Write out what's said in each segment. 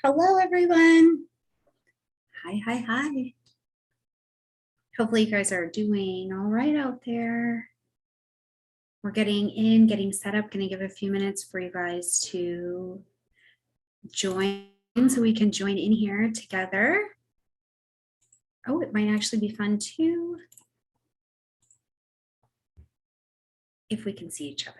Hello everyone. Hi. Hopefully you guys are doing all right out there. We're getting set up. Gonna give a few minutes for you guys to join so we can join in here together. Oh, it might actually be fun too if we can see each other.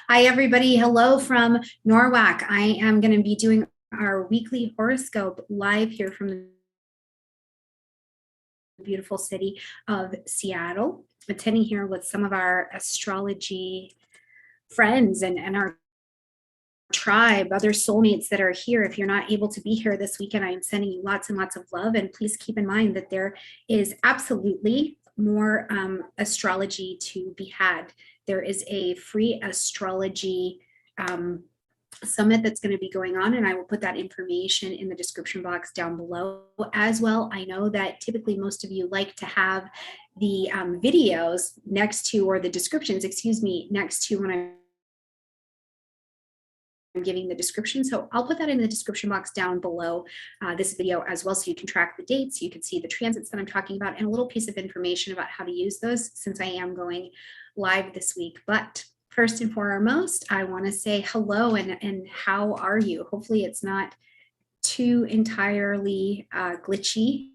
Hi, everybody. Hello from Norwalk. I am going to be doing our weekly horoscope live here from the beautiful city of Seattle, attending here with some of our astrology friends and our tribe, other soulmates that are here. If you're not able to be here this weekend, I am sending you lots and lots of love. And please keep in mind that there is absolutely more astrology to be had. There is a free astrology summit that's going to be going on, and I will put that information in the description box down below as well. I know that typically most of you like to have the videos next to, or the descriptions, excuse me, next to when I'm giving the description. So I'll put that in the description box down below this video as well, so you can track the dates, you can see the transits that I'm talking about, and a little piece of information about how to use those, since I am going live this week. But first and foremost, I want to say hello and how are you? Hopefully it's not too entirely glitchy.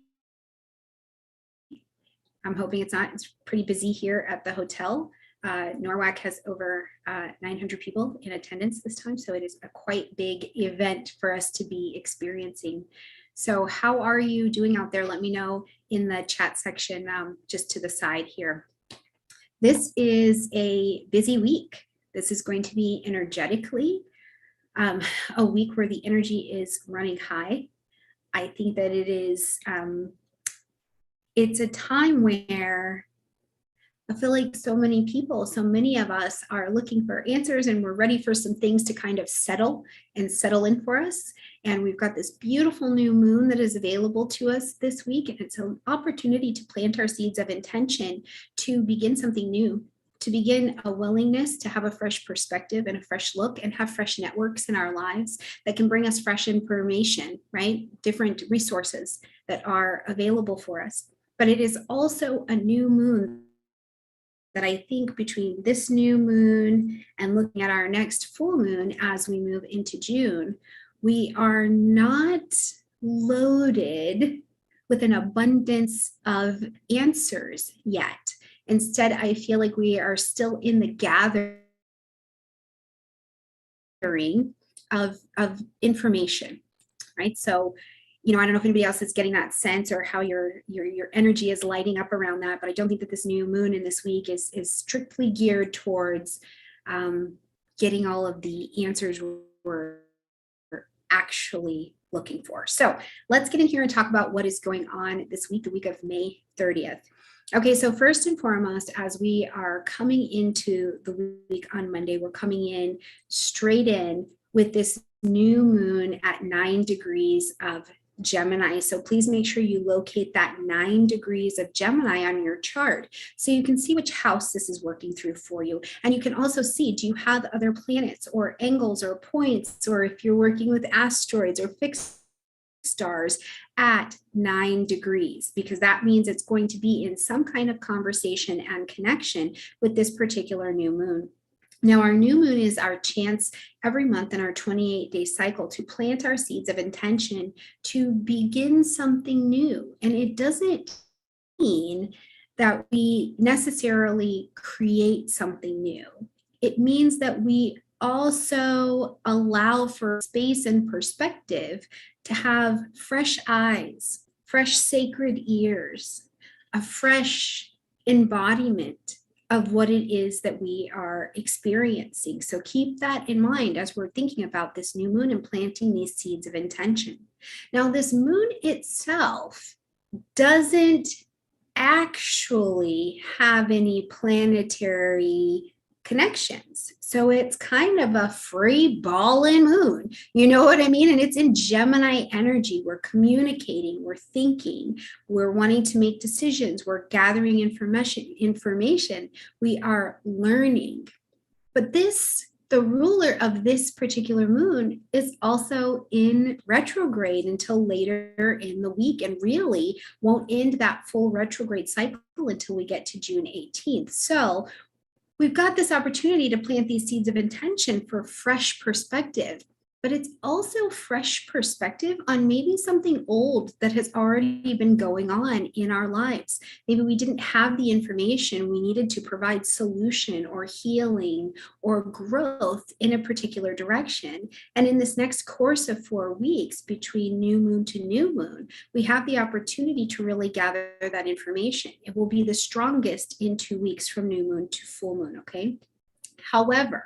I'm hoping it's not. It's pretty busy here at the hotel. Norwalk has over 900 people in attendance this time, so it is a quite big event for us to be experiencing. So how are you doing out there? Let me know in the chat section just to the side here. This is a busy week. This is going to be energetically a week where the energy is running high. I think that it is, it's a time where I feel like so many people, so many of us are looking for answers, and we're ready for some things to kind of settle in for us. And we've got this beautiful new moon that is available to us this week. And it's an opportunity to plant our seeds of intention to begin something new, to begin a willingness to have a fresh perspective and a fresh look, and have fresh networks in our lives that can bring us fresh information, right? Different resources that are available for us. But it is also a new moon that I think between this new moon and looking at our next full moon as we move into June, we are not loaded with an abundance of answers yet. Instead, I feel like we are still in the gathering of information, right? So, I don't know if anybody else is getting that sense, or how your energy is lighting up around that, but I don't think that this new moon in this week is strictly geared towards getting all of the answers we're actually looking for. So let's get in here and talk about what is going on this week, the week of May 30th. Okay, so first and foremost, as we are coming into the week on Monday, we're coming in straight in with this new moon at 9 degrees of Gemini. So please make sure you locate that 9 degrees of Gemini on your chart so you can see which house this is working through for you. And you can also see, do you have other planets or angles or points, or if you're working with asteroids or fixed stars at 9 degrees, because that means it's going to be in some kind of conversation and connection with this particular new moon. Now, our new moon is our chance every month in our 28-day cycle to plant our seeds of intention to begin something new. And it doesn't mean that we necessarily create something new. It means that we also allow for space and perspective to have fresh eyes, fresh sacred ears, a fresh embodiment of what it is that we are experiencing. So keep that in mind as we're thinking about this new moon and planting these seeds of intention. Now, this moon itself doesn't actually have any planetary connections. So it's kind of a free ballin' moon. You know what I mean? And it's in Gemini energy. We're communicating, we're thinking, we're wanting to make decisions, we're gathering information, we are learning. But the ruler of this particular moon is also in retrograde until later in the week, and really won't end that full retrograde cycle until we get to June 18th. So we've got this opportunity to plant these seeds of intention for fresh perspective, but it's also fresh perspective on maybe something old that has already been going on in our lives. Maybe we didn't have the information we needed to provide solution or healing or growth in a particular direction. And in this next course of 4 weeks between new moon to new moon, we have the opportunity to really gather that information. It will be the strongest in 2 weeks from new moon to full moon, okay? However,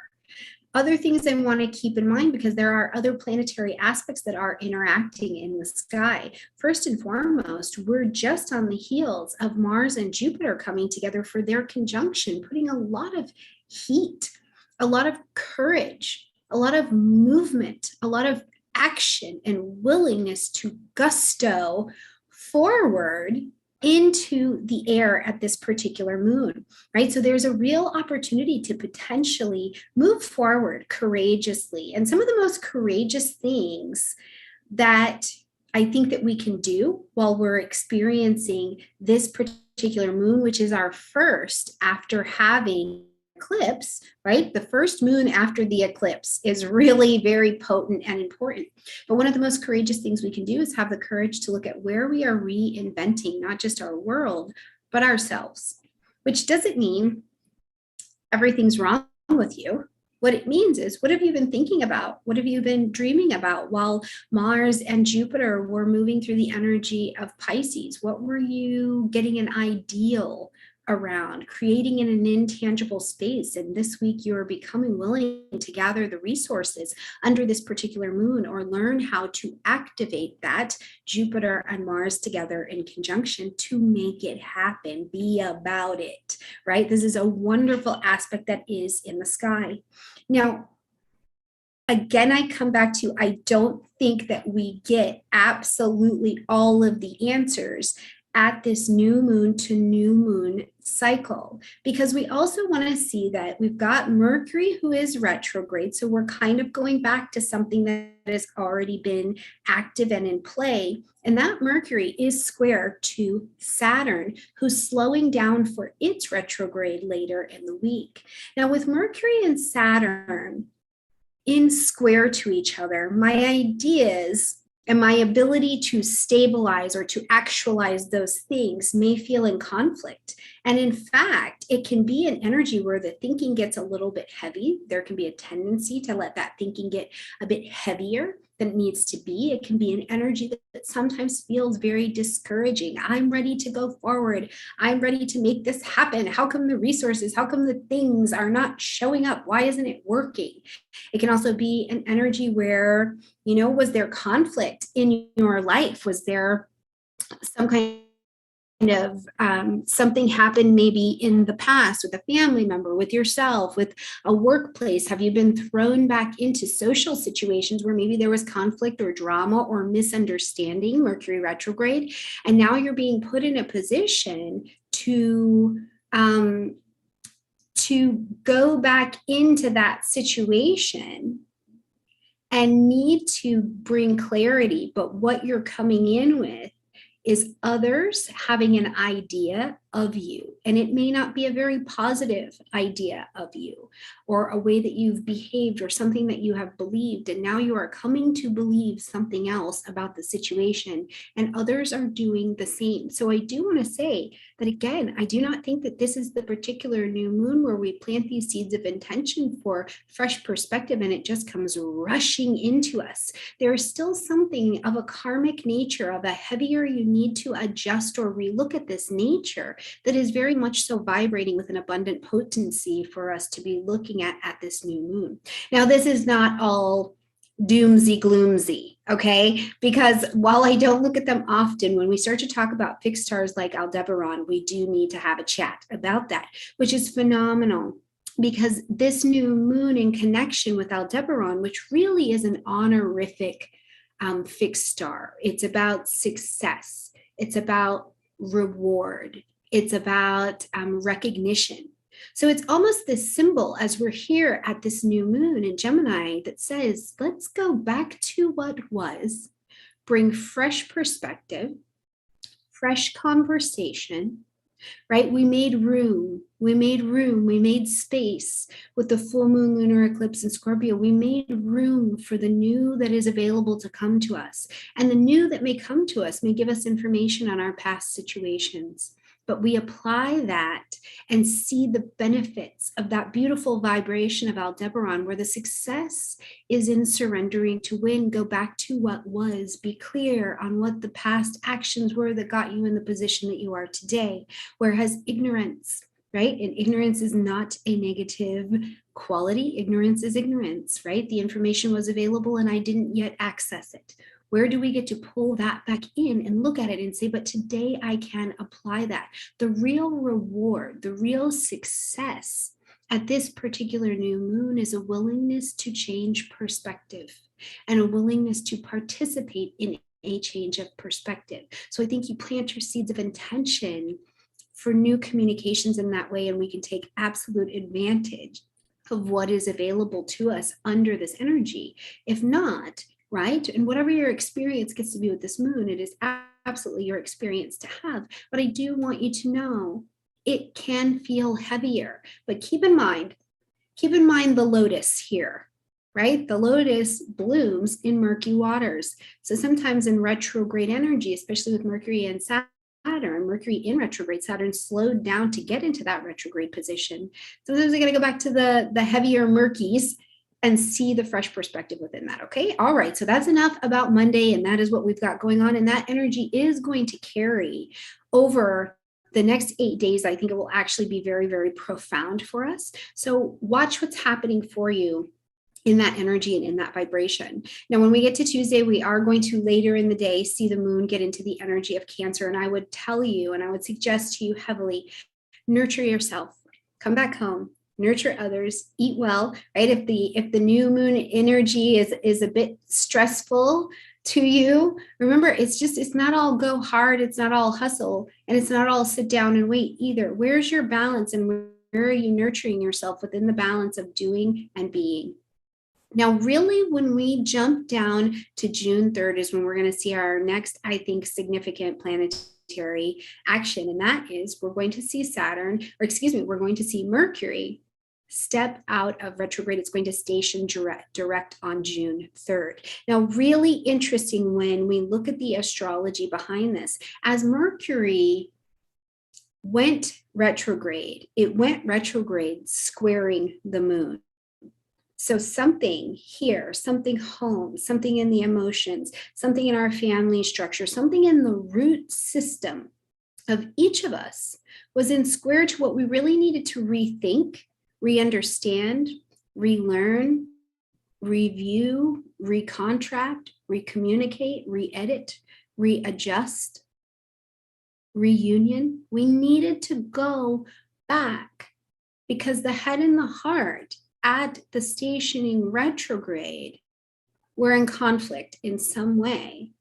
other things I want to keep in mind, because there are other planetary aspects that are interacting in the sky. First and foremost, we're just on the heels of Mars and Jupiter coming together for their conjunction, putting a lot of heat, a lot of courage, a lot of movement, a lot of action and willingness to gusto forward into the air at this particular moon, right? So there's a real opportunity to potentially move forward courageously. And some of the most courageous things that I think that we can do while we're experiencing this particular moon, which is our first after having eclipse, right? The first moon after the eclipse is really very potent and important. But one of the most courageous things we can do is have the courage to look at where we are reinventing not just our world, but ourselves, which doesn't mean everything's wrong with you. What it means is, what have you been thinking about? What have you been dreaming about while Mars and Jupiter were moving through the energy of Pisces? What were you getting an ideal around, creating in an intangible space? And this week you are becoming willing to gather the resources under this particular moon, or learn how to activate that Jupiter and Mars together in conjunction to make it happen. Be about it, right? This is a wonderful aspect that is in the sky. Now, again, I come back to, I don't think that we get absolutely all of the answers at this new moon to new moon cycle, because we also want to see that we've got Mercury, who is retrograde. So we're kind of going back to something that has already been active and in play. And that Mercury is square to Saturn, who's slowing down for its retrograde later in the week. Now, with Mercury and Saturn in square to each other, my ideas and my ability to stabilize or to actualize those things may feel in conflict. And in fact, it can be an energy where the thinking gets a little bit heavy. There can be a tendency to let that thinking get a bit heavier than it needs to be. It can be an energy that sometimes feels very discouraging. I'm ready to go forward. I'm ready to make this happen. How come the resources, how come the things are not showing up? Why isn't it working? It can also be an energy where, was there conflict in your life? Was there some kind of something happened maybe in the past with a family member, with yourself, with a workplace? Have you been thrown back into social situations where maybe there was conflict or drama or misunderstanding, Mercury retrograde, and now you're being put in a position to go back into that situation and need to bring clarity, but what you're coming in with is others having an idea of you. And it may not be a very positive idea of you, or a way that you've behaved, or something that you have believed. And now you are coming to believe something else about the situation, and others are doing the same. So I do want to say that, again, I do not think that this is the particular new moon where we plant these seeds of intention for fresh perspective and it just comes rushing into us. There is still something of a karmic nature, of a heavier, you need to adjust or relook at this nature, that is very much so vibrating with an abundant potency for us to be looking at this new moon. Now, this is not all doomsy gloomsy, okay? Because while I don't look at them often, when we start to talk about fixed stars like Aldebaran, we do need to have a chat about that, which is phenomenal. Because this new moon in connection with Aldebaran, which really is an honorific fixed star, it's about success, it's about reward, it's about recognition. So it's almost this symbol as we're here at this new moon in Gemini that says, let's go back to what was, bring fresh perspective, fresh conversation, right? We made room, we made space with the full moon lunar eclipse in Scorpio. We made room for the new that is available to come to us. And the new that may come to us may give us information on our past situations. But we apply that and see the benefits of that beautiful vibration of Aldebaran, where the success is in surrendering to win, go back to what was, be clear on what the past actions were that got you in the position that you are today. Whereas ignorance, right? And ignorance is not a negative quality. Ignorance is ignorance, right? The information was available and I didn't yet access it. Where do we get to pull that back in and look at it and say, but today I can apply that? The real reward, the real success at this particular new moon is a willingness to change perspective and a willingness to participate in a change of perspective. So I think you plant your seeds of intention for new communications in that way, and we can take absolute advantage of what is available to us under this energy. If not, right? And whatever your experience gets to be with this moon, it is absolutely your experience to have. But I do want you to know it can feel heavier. But keep in mind the lotus here, right? The lotus blooms in murky waters. So sometimes in retrograde energy, especially with Mercury and Saturn, Mercury in retrograde, Saturn slowed down to get into that retrograde position. Sometimes we got to go back to the heavier murkies and see the fresh perspective within that. Okay. All right. So that's enough about Monday. And that is what we've got going on. And that energy is going to carry over the next 8 days. I think it will actually be very, very profound for us. So watch what's happening for you in that energy and in that vibration. Now, when we get to Tuesday, we are going to later in the day see the moon get into the energy of Cancer. And I would tell you, and I would suggest to you heavily, nurture yourself, come back home, nurture others, eat well, right? If the new moon energy is a bit stressful to you, remember, it's not all go hard, it's not all hustle, and it's not all sit down and wait either. Where's your balance, and where are you nurturing yourself within the balance of doing and being? Now, really, when we jump down to June 3rd is when we're going to see our next, I think, significant planetary action. And that is we're going to see we're going to see Mercury step out of retrograde. It's going to station direct on June 3rd. Now, really interesting when we look at the astrology behind this. As Mercury went retrograde, it went retrograde squaring the moon. So something here, something home, something in the emotions, something in our family structure, something in the root system of each of us was in square to what we really needed to rethink, re-understand, relearn, review, recontract, recommunicate, re-edit, readjust, reunion. We needed to go back because the head and the heart at the stationing retrograde were in conflict in some way.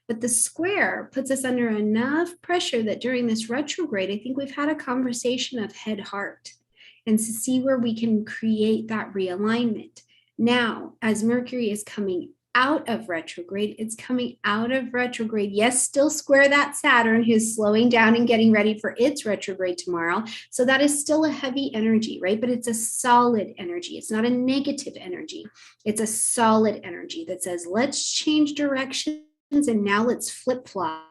But the square puts us under enough pressure that during this retrograde, I think we've had a conversation of head-heart and to see where we can create that realignment. Now, as Mercury is coming out of retrograde, it's coming out of retrograde. Yes, still square that Saturn who's slowing down and getting ready for its retrograde tomorrow. So that is still a heavy energy, right? But it's a solid energy. It's not a negative energy. It's a solid energy that says, let's change directions and now let's flip-flop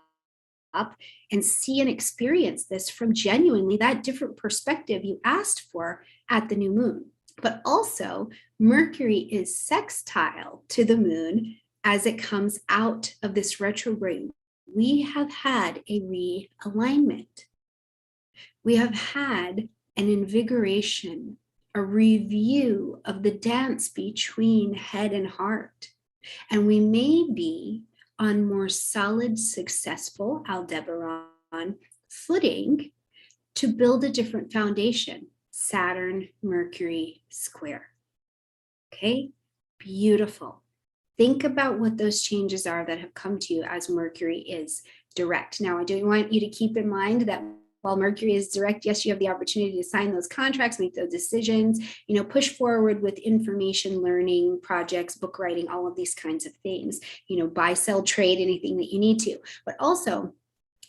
and see and experience this from genuinely that different perspective you asked for at the new moon. But also, Mercury is sextile to the moon as it comes out of this retrograde. We have had a realignment. We have had an invigoration, a review of the dance between head and heart. And we may be on more solid, successful Aldebaran footing to build a different foundation. Saturn, Mercury square. Okay, beautiful. Think about what those changes are that have come to you as Mercury is direct. Now, I do want you to keep in mind that while Mercury is direct, yes, you have the opportunity to sign those contracts, make those decisions, push forward with information, learning, projects, book writing, all of these kinds of things, buy, sell, trade, anything that you need to. But also,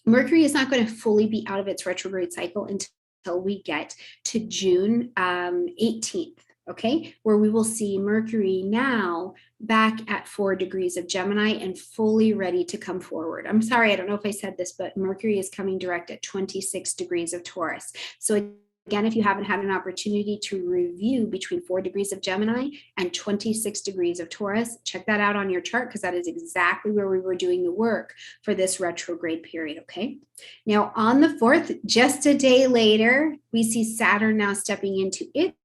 Mercury is not going to fully be out of its retrograde cycle until we get to June 18th. Okay, where we will see Mercury now back at 4 degrees of Gemini and fully ready to come forward. I'm sorry, I don't know if I said this, but Mercury is coming direct at 26 degrees of Taurus. So again, if you haven't had an opportunity to review between 4 degrees of Gemini and 26 degrees of Taurus, check that out on your chart, because that is exactly where we were doing the work for this retrograde period, okay? Now, on the 4th, just a day later, we see Saturn now stepping into its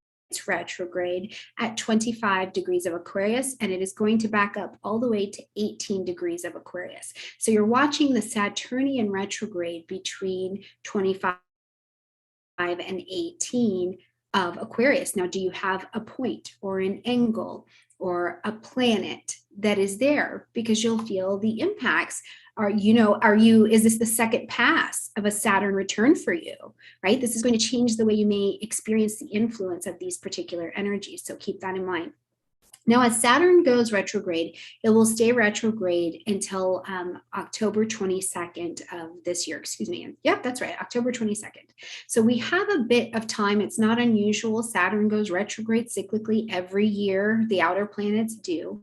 retrograde at 25 degrees of Aquarius, and it is going to back up all the way to 18 degrees of Aquarius. So you're watching the Saturnian retrograde between 25 and 18 of Aquarius. Now, do you have a point or an angle or a planet that is there? Because you'll feel the impacts. Is this the second pass of a Saturn return for you, right? This is going to change the way you may experience the influence of these particular energies. So keep that in mind. Now, as Saturn goes retrograde, it will stay retrograde until October 22nd of this year. Excuse me. Yep, that's right, October 22nd. So we have a bit of time. It's not unusual. Saturn goes retrograde cyclically every year. The outer planets do.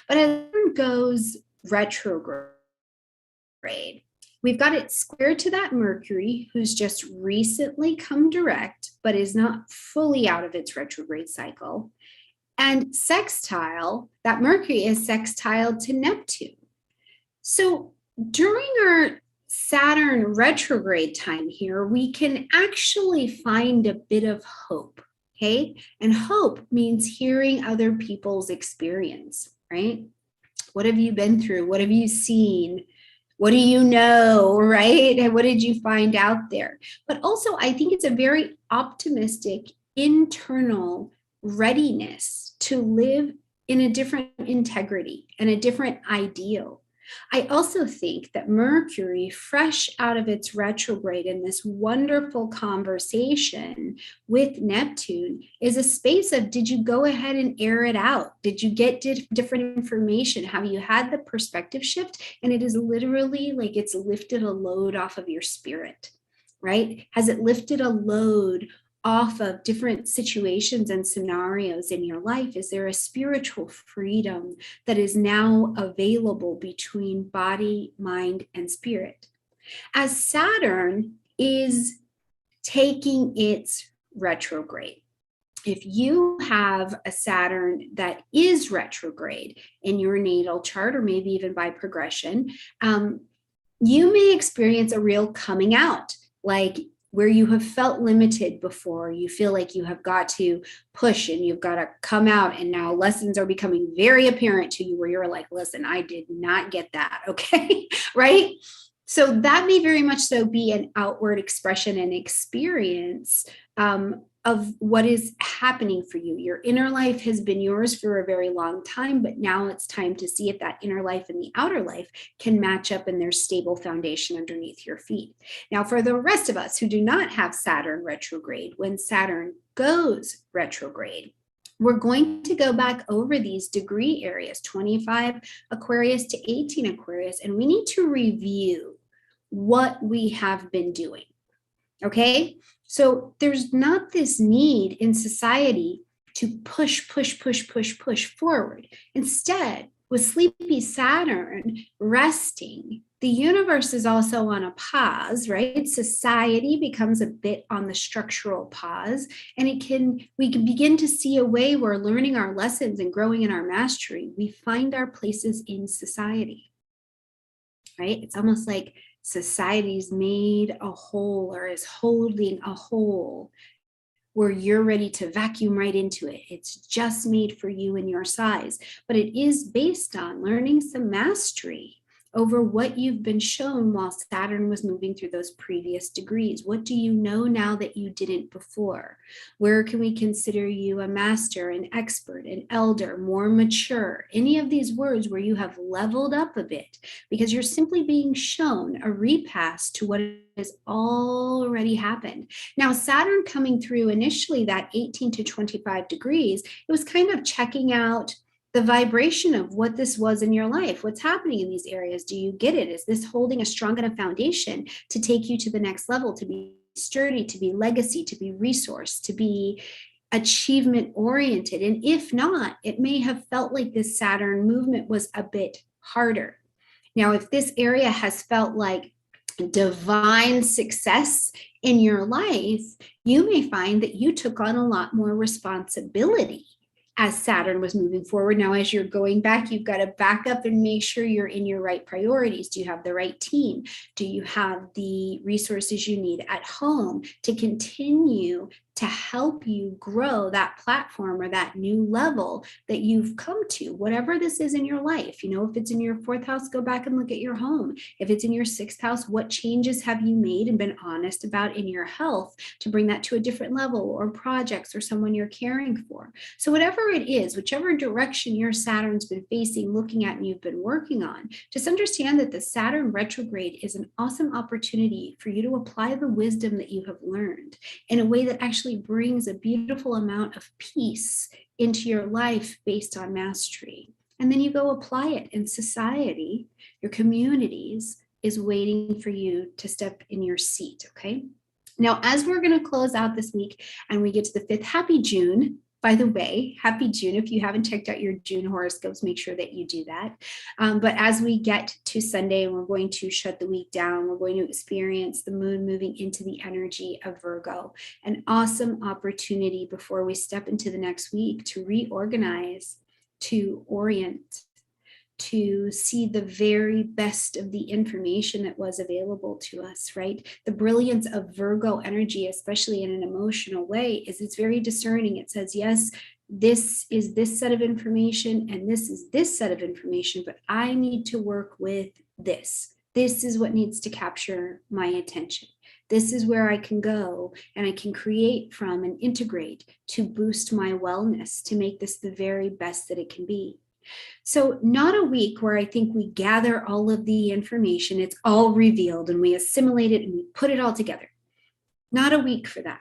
But as Saturn goes retrograde, we've got it square to that Mercury, who's just recently come direct, but is not fully out of its retrograde cycle. And sextile, that Mercury is sextile to Neptune. So during our Saturn retrograde time here, we can actually find a bit of hope, okay? And hope means hearing other people's experience, right? What have you been through? What have you seen? What do you know, right? And what did you find out there? But also, I think it's a very optimistic internal readiness to live in a different integrity and a different ideal. I also think that Mercury, fresh out of its retrograde in this wonderful conversation with Neptune, is a space of, did you go ahead and air it out? Did you get different information? Have you had the perspective shift? And it is literally like it's lifted a load off of your spirit, right? Has it lifted a load off of different situations and scenarios in your life? Is there a spiritual freedom that is now available between body, mind, and spirit? As Saturn is taking its retrograde, if you have a Saturn that is retrograde in your natal chart, or maybe even by progression, you may experience a real coming out, like where you have felt limited before. You feel like you have got to push and you've got to come out, and now lessons are becoming very apparent to you where you're like, listen, I did not get that, okay, right? So that may very much so be an outward expression and experience of what is happening for you. Your inner life has been yours for a very long time, but now it's time to see if that inner life and the outer life can match up and there's stable foundation underneath your feet. Now, for the rest of us who do not have Saturn retrograde, when Saturn goes retrograde, we're going to go back over these degree areas, 25 Aquarius to 18 Aquarius, and we need to review what we have been doing, okay? So there's not this need in society to push forward. Instead, with sleepy Saturn resting, the universe is also on a pause, right? Society becomes a bit on the structural pause, and we can begin to see a way where learning our lessons and growing in our mastery, we find our places in society, right? It's almost like society's made a hole or is holding a hole where you're ready to vacuum right into it. It's just made for you and your size, but it is based on learning some mastery over what you've been shown while Saturn was moving through those previous degrees. What do you know now that you didn't before? Where can we consider you a master, an expert, an elder, more mature? Any of these words where you have leveled up a bit because you're simply being shown a repass to what has already happened. Now, Saturn coming through initially that 18 to 25 degrees, it was kind of checking out the vibration of what this was in your life. What's happening in these areas? Do you get it? Is this holding a strong enough foundation to take you to the next level, to be sturdy, to be legacy, to be resource, to be achievement oriented? And if not, it may have felt like this Saturn movement was a bit harder. Now, if this area has felt like divine success in your life, you may find that you took on a lot more responsibility as Saturn was moving forward. Now, as you're going back, you've got to back up and make sure you're in your right priorities. Do you have the right team? Do you have the resources you need at home to continue to help you grow that platform or that new level that you've come to, whatever this is in your life? You know, if it's in your fourth house, go back and look at your home. If it's in your sixth house, what changes have you made and been honest about in your health to bring that to a different level, or projects or someone you're caring for? So whatever it is, whichever direction your Saturn's been facing, looking at, and you've been working on, just understand that the Saturn retrograde is an awesome opportunity for you to apply the wisdom that you have learned in a way that actually brings a beautiful amount of peace into your life based on mastery. And then you go apply it in society. Your communities is waiting for you to step in your seat, okay? Now, as we're going to close out this week and we get to the 5th, happy June. By the way, happy June. If you haven't checked out your June horoscopes, make sure that you do that. But as we get to Sunday, we're going to shut the week down. We're going to experience the moon moving into the energy of Virgo. An awesome opportunity before we step into the next week to reorganize, to orient, to see the very best of the information that was available to us, right? The brilliance of Virgo energy, especially in an emotional way, is it's very discerning. It says, yes, this is this set of information and this is this set of information, but I need to work with this. This is what needs to capture my attention. This is where I can go and I can create from and integrate to boost my wellness, to make this the very best that it can be. So not a week where I think we gather all of the information, it's all revealed and we assimilate it and we put it all together. Not a week for that.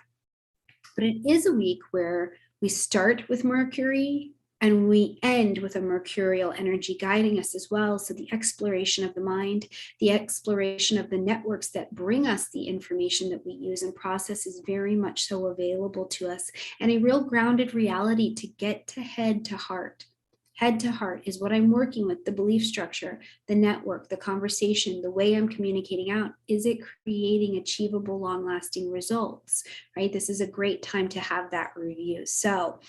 But it is a week where we start with Mercury and we end with a mercurial energy guiding us as well. So the exploration of the mind, the exploration of the networks that bring us the information that we use and process is very much so available to us, and a real grounded reality to get to head to heart. Head to heart is what I'm working with, the belief structure, the network, the conversation, the way I'm communicating out. Is it creating achievable, long-lasting results, right? This is a great time to have that review. So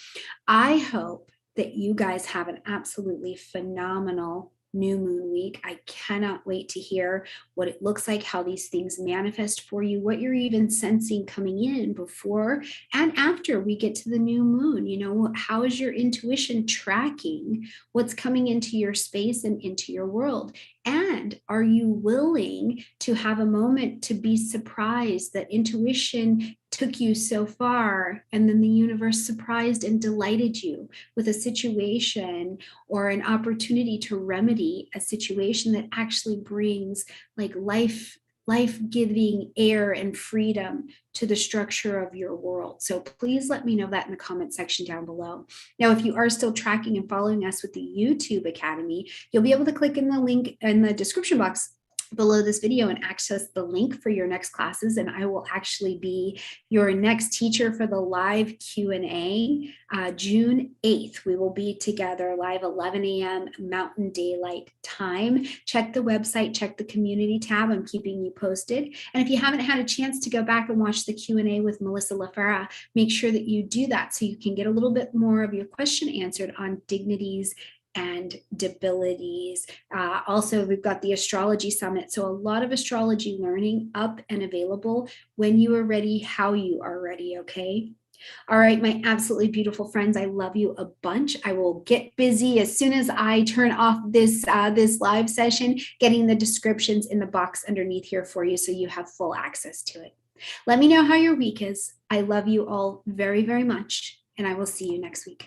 I hope that you guys have an absolutely phenomenal new moon week. I cannot wait to hear what it looks like, how these things manifest for you, what you're even sensing coming in before and after we get to the new moon. You know, how is your intuition tracking what's coming into your space and into your world? And are you willing to have a moment to be surprised that intuition took you so far and then the universe surprised and delighted you with a situation or an opportunity to remedy a situation that actually brings like life-giving air and freedom to the structure of your world? So please let me know that in the comment section down below. Now, if you are still tracking and following us with the YouTube Academy, you'll be able to click in the link in the description box below this video and access the link for your next classes, and I will actually be your next teacher for the live Q&A. June 8th, we will be together live 11 a.m. Mountain Daylight Time. Check the website, check the community tab. I'm keeping you posted. And if you haven't had a chance to go back and watch the Q&A with Melissa LaFera, make sure that you do that so you can get a little bit more of your question answered on dignities and debilities. Also, we've got the Astrology Summit. So a lot of astrology learning up and available when you are ready, how you are ready, okay? All right, my absolutely beautiful friends, I love you a bunch. I will get busy as soon as I turn off this live session, getting the descriptions in the box underneath here for you so you have full access to it. Let me know how your week is. I love you all very, very much, and I will see you next week.